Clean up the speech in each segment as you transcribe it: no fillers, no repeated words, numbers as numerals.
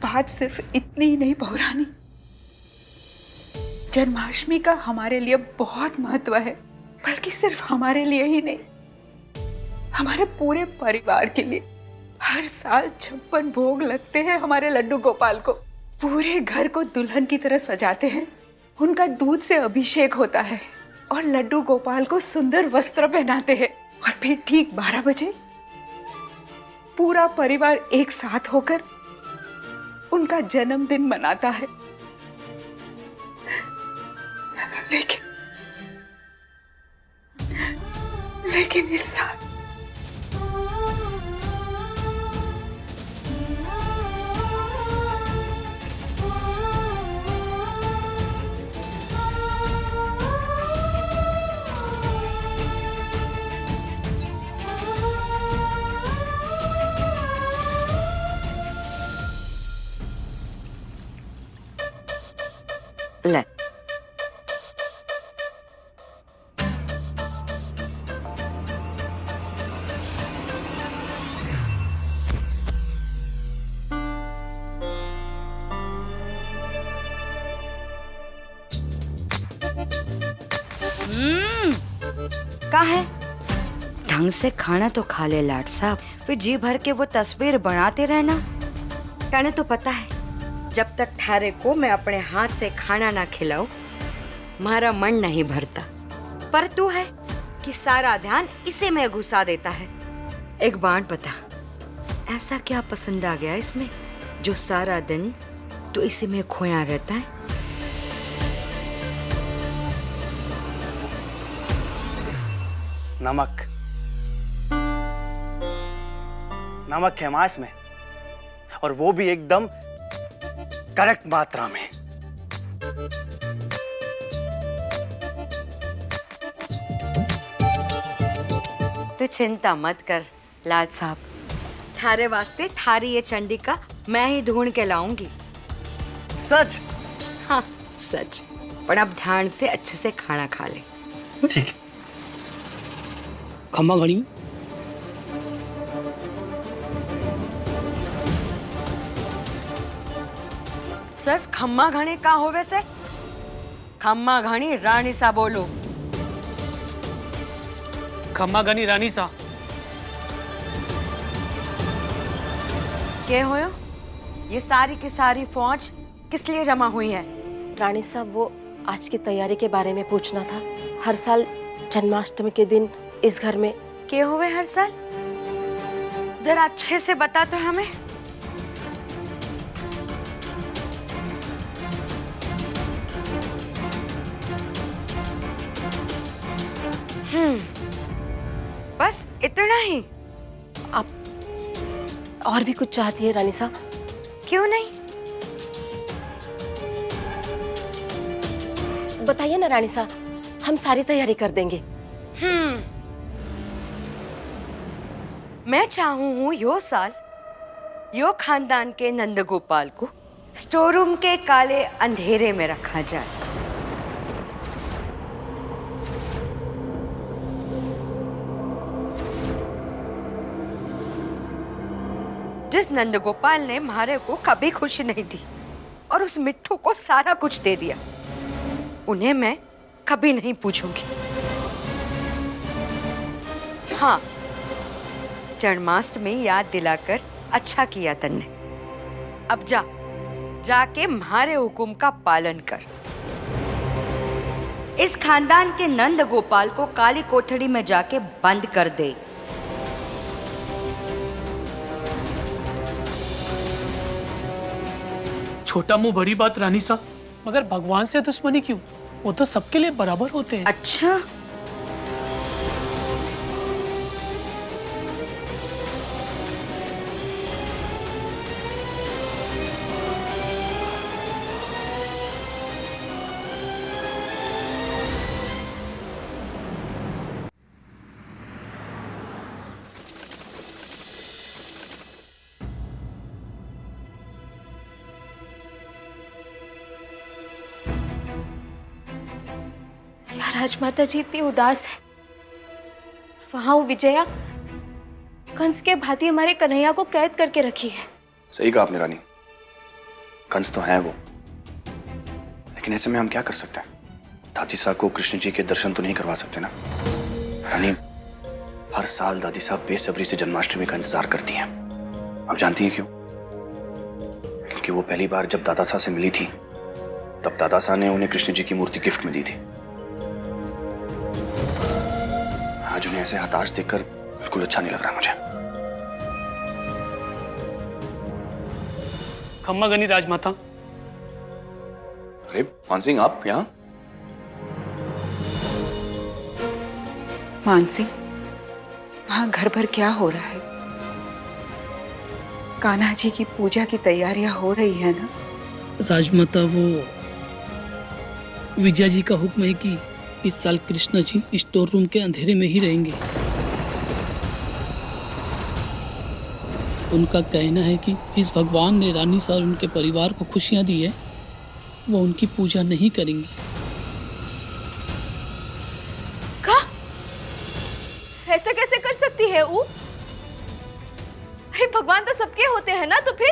बात सिर्फ इतनी ही नहीं बहुरानी, जन्माष्टमी का हमारे लिए बहुत महत्व है, बल्कि सिर्फ हमारे लिए ही नहीं, हमारे पूरे परिवार के लिए। हर साल 56 भोग लगते हैं हमारे लड्डू गोपाल को। पूरे घर को दुल्हन की तरह सजाते हैं, उनका दूध से अभिषेक होता है और लड्डू गोपाल को सुंदर वस्त्र पहनाते हैं। और फिर ठीक 12 बजे पूरा परिवार एक साथ होकर उनका जन्मदिन मनाता है। लेकिन इस साल ले। का है ढंग से खाना तो खा ले लाट साहब, फिर जी भर के वो तस्वीर बनाते रहना। कहने तो पता है जब तक ठारे को मैं अपने हाथ से खाना ना खिलाऊं हमारा मन नहीं भरता। पर तू है कि सारा ध्यान इसे में घुसा देता है। एक बात बता, ऐसा क्या पसंद आ गया इसमें जो सारा दिन तू इसी में खोया रहता है? नमक। नमक है मां इसमें, और वो भी एकदम करेक्ट मात्रा में। तू चिंता मत कर लाल साहब, थारे वास्ते थारी ये चंडिका मैं ही ढूंढ के लाऊंगी। सच? हाँ सच। पर अब ध्यान से अच्छे से खाना खा ले। ठीक है। खम्मा घड़ी सिर्फ खम्मा घणी का हो वैसे? खम्मा घणी रानी सा बोलो। खम्मा घनी रानी सा। क्या होयो? ये सारी की सारी फौज किस लिए जमा हुई है? रानी साहब, वो आज की तैयारी के बारे में पूछना था। हर साल जन्माष्टमी के दिन इस घर में क्या हुए हर साल? जरा अच्छे से बता तो हमें। बस इतना ही? आप और भी कुछ चाहती है रानी साहब? क्यों नहीं? बताइए ना रानी साहब, हम सारी तैयारी कर देंगे। मैं चाहूं हूं यो साल यो खानदान के नंदगोपाल को स्टोर रूम के काले अंधेरे में रखा जाए। जिस नंदगोपाल ने म्हारे को कभी खुशी नहीं दी और उस मिट्ठू को सारा कुछ दे दिया, उन्हें मैं कभी नहीं पूछूंगी। हाँ, जन्माष्टमी याद दिलाकर अच्छा किया तन्ने। अब जाके म्हारे हुक्म का पालन कर। इस खानदान के नंद गोपाल को काली कोठड़ी में जाके बंद कर दे। छोटा मुंह बड़ी बात रानी साहब, मगर भगवान से दुश्मनी क्यों? वो तो सबके लिए बराबर होते हैं। अच्छा, राजमाता जी इतनी उदास है। वहां वो विजया कंस के भांति हमारे कन्हैया को कैद करके रखी है। सही कहा आपने रानी, कंस तो है वो, लेकिन ऐसे में हम क्या कर सकते हैं? दादी साहब को कृष्ण जी के दर्शन तो नहीं करवा सकते ना। रानी, हर साल दादी साहब बेसब्री से जन्माष्टमी का इंतजार करती हैं। आप जानती हैं क्यों? क्योंकि वो पहली बार जब दादा साहब से मिली थी तब दादा साहब ने उन्हें कृष्ण जी की मूर्ति गिफ्ट में दी थी। आज उन्हें ऐसे हताश देखकर बिल्कुल अच्छा नहीं लग रहा मुझे। खम्मा गनी राजमाता। अरे मान सिंह, आप यहाँ? मानसिंह, वहां घर भर क्या हो रहा है? कान्हा जी की पूजा की तैयारियां हो रही है ना? राजमाता, वो विजया जी का हुक्म है कि इस साल कृष्णा जी स्टोर रूम के अंधेरे में ही रहेंगे। उनका कहना है कि जिस भगवान ने रानी साहब उनके परिवार को खुशियां दी है वो उनकी पूजा नहीं करेंगी। ऐसा कैसे कर सकती है ऊ? अरे भगवान तो सबके होते हैं ना, तो फिर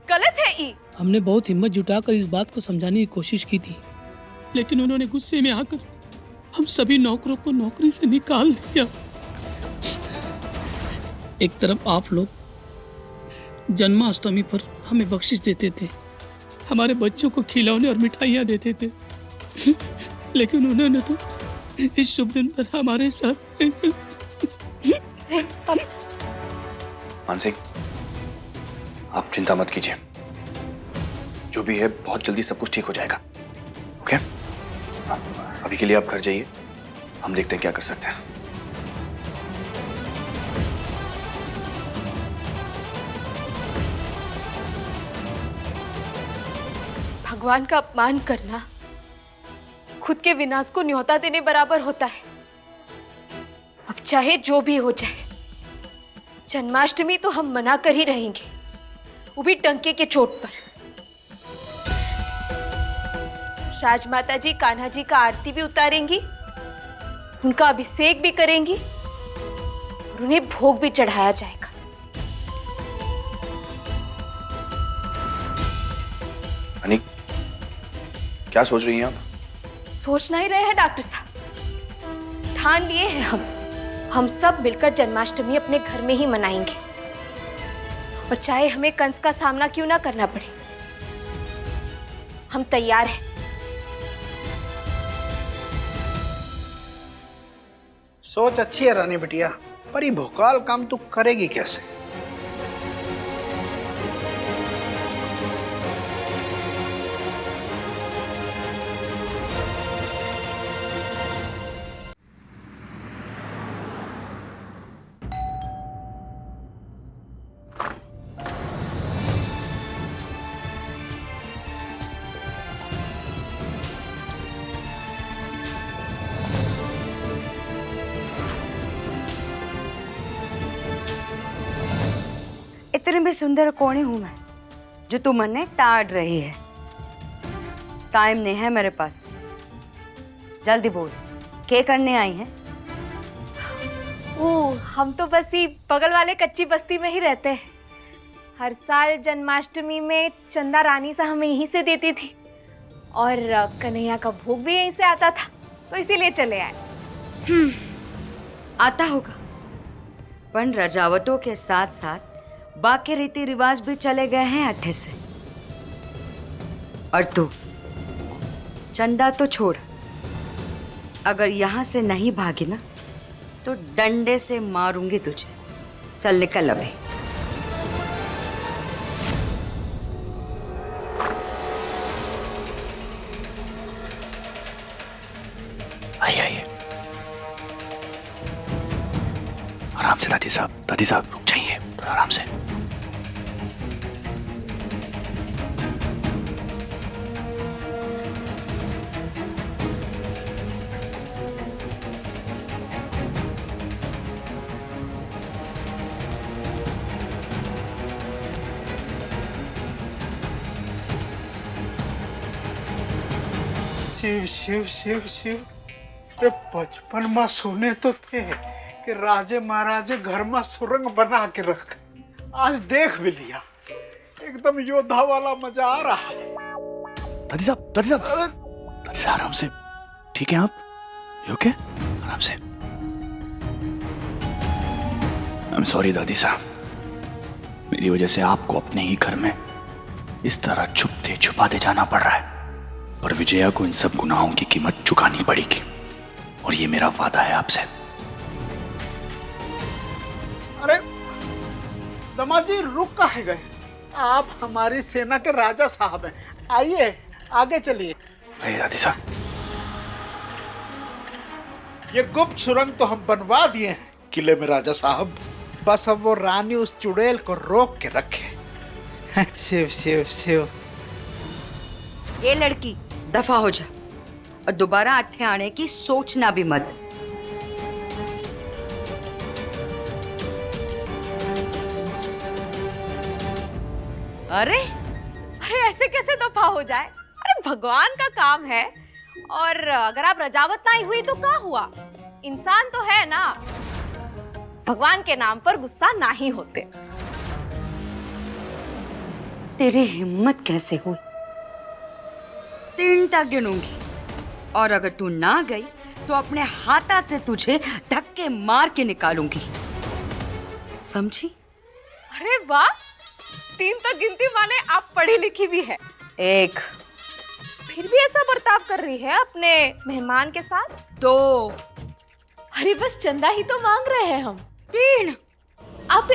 गलत है ई। हमने बहुत हिम्मत जुटाकर इस बात को समझाने की कोशिश की थी, लेकिन उन्होंने गुस्से में आकर हम सभी नौकरों को नौकरी से निकाल दिया। एक तरफ आप लोग जन्माष्टमी पर हमें बख्शिश देते थे, हमारे बच्चों को खिलौने और मिठाइयाँ देते थे, लेकिन उन्होंने तो इस शुभ दिन पर हमारे साथ मान सिंह, आप चिंता मत कीजिए, जो भी है बहुत जल्दी सब कुछ ठीक हो जाएगा। ओके? अभी के लिए आप घर जाइए, हम देखते हैं क्या कर सकते हैं। भगवान का अपमान करना खुद के विनाश को न्योता देने बराबर होता है। अब चाहे जो भी हो जाए, जन्माष्टमी तो हम मना कर ही रहेंगे, वो भी डंके के चोट पर। राजमाता जी कान्हा जी का आरती भी उतारेंगी, उनका अभिषेक भी करेंगी और उन्हें भोग भी चढ़ाया जाएगा। अनिक, क्या सोच रही हैं आप? सोचना ही रहे हैं डॉक्टर साहब, ठान लिए हैं हम सब मिलकर जन्माष्टमी अपने घर में ही मनाएंगे, और चाहे हमें कंस का सामना क्यों ना करना पड़े, हम तैयार हैं। सोच अच्छी है रानी बिटिया, पर ये भोकाल काम तू करेगी कैसे? इतनी भी सुंदर कौन हूं मैं जो तू मन्ने टाड़ रही है? टाइम नहीं है मेरे पास, जल्दी बोल, क्या करने आई है? हम तो बस ही बगल वाले कच्ची बस्ती में ही रहते हैं। हर साल जन्माष्टमी में चंदा रानी सा हमें यहीं से देती थी, और कन्हैया का भोग भी यहीं से आता था, तो इसीलिए चले आए। आता होगा, पर रजावतों के साथ साथ बाकी रीति रिवाज भी चले गए हैं अट्ठे से। और तू चंदा तो छोड़, अगर यहाँ से नहीं भागी ना तो डंडे से मारूंगी तुझे। चल निकल अभी। आइए आइए, आराम से दादी साहब, दादी साहब रुक जाइए, आराम से। शिव शिव शिव शिव, अरे बचपन में सुने तो थे कि राजे महाराजे घर में सुरंग बना के रख, आज देख भी लिया। एकदम योद्धा वाला मजा आ रहा है। दादी साहब, दादी साहब, दादी साहब आराम से। ठीक है आप? ओके? आराम से। आई एम सॉरी दादी साहब, मेरी वजह से आपको अपने ही घर में इस तरह छुपते छुपाते जाना पड़ रहा है, पर विजया को इन सब गुनाहों की कीमत चुकानी पड़ेगी, और ये मेरा वादा है आपसे। अरे दामाद जी, रुक काहे गए? आप हमारी सेना के राजा साहब हैं, आइए आगे चलिए। अरे दादी साहब, ये गुप्त सुरंग तो हम बनवा दिए हैं किले में राजा साहब, बस अब वो रानी उस चुड़ैल को रोक के रखे। शिव शिव शिव। ये लड़की दफा हो जा, और दोबारा अट्ठे आने की सोचना भी मत। अरे अरे ऐसे कैसे दफा हो जाए? अरे भगवान का काम है, और अगर आप रजावत नहीं हुई तो क्या हुआ? इंसान तो है ना, भगवान के नाम पर गुस्सा नहीं होते। तेरी हिम्मत कैसे हुई? 3 तक गिनूंगी, और अगर तू ना गई तो अपने हाथा से तुझे धक्के मार के निकालूंगी, समझी? अरे वाह, 3 तक गिनती माने आप पढ़ी लिखी भी है। 1, फिर भी ऐसा बर्ताव कर रही है अपने मेहमान के साथ। 2, अरे बस चंदा ही तो मांग रहे हैं हम। 3। आप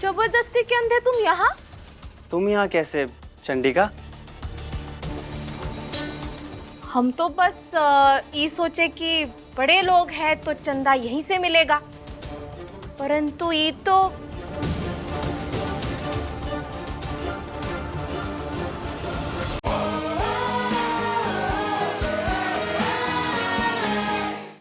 जबरदस्ती के अंधे तुम यहाँ? तुम यहाँ कैसे चंडिका? हम तो बस ये सोचे कि बड़े लोग हैं तो चंदा यहीं से मिलेगा, परंतु ये तो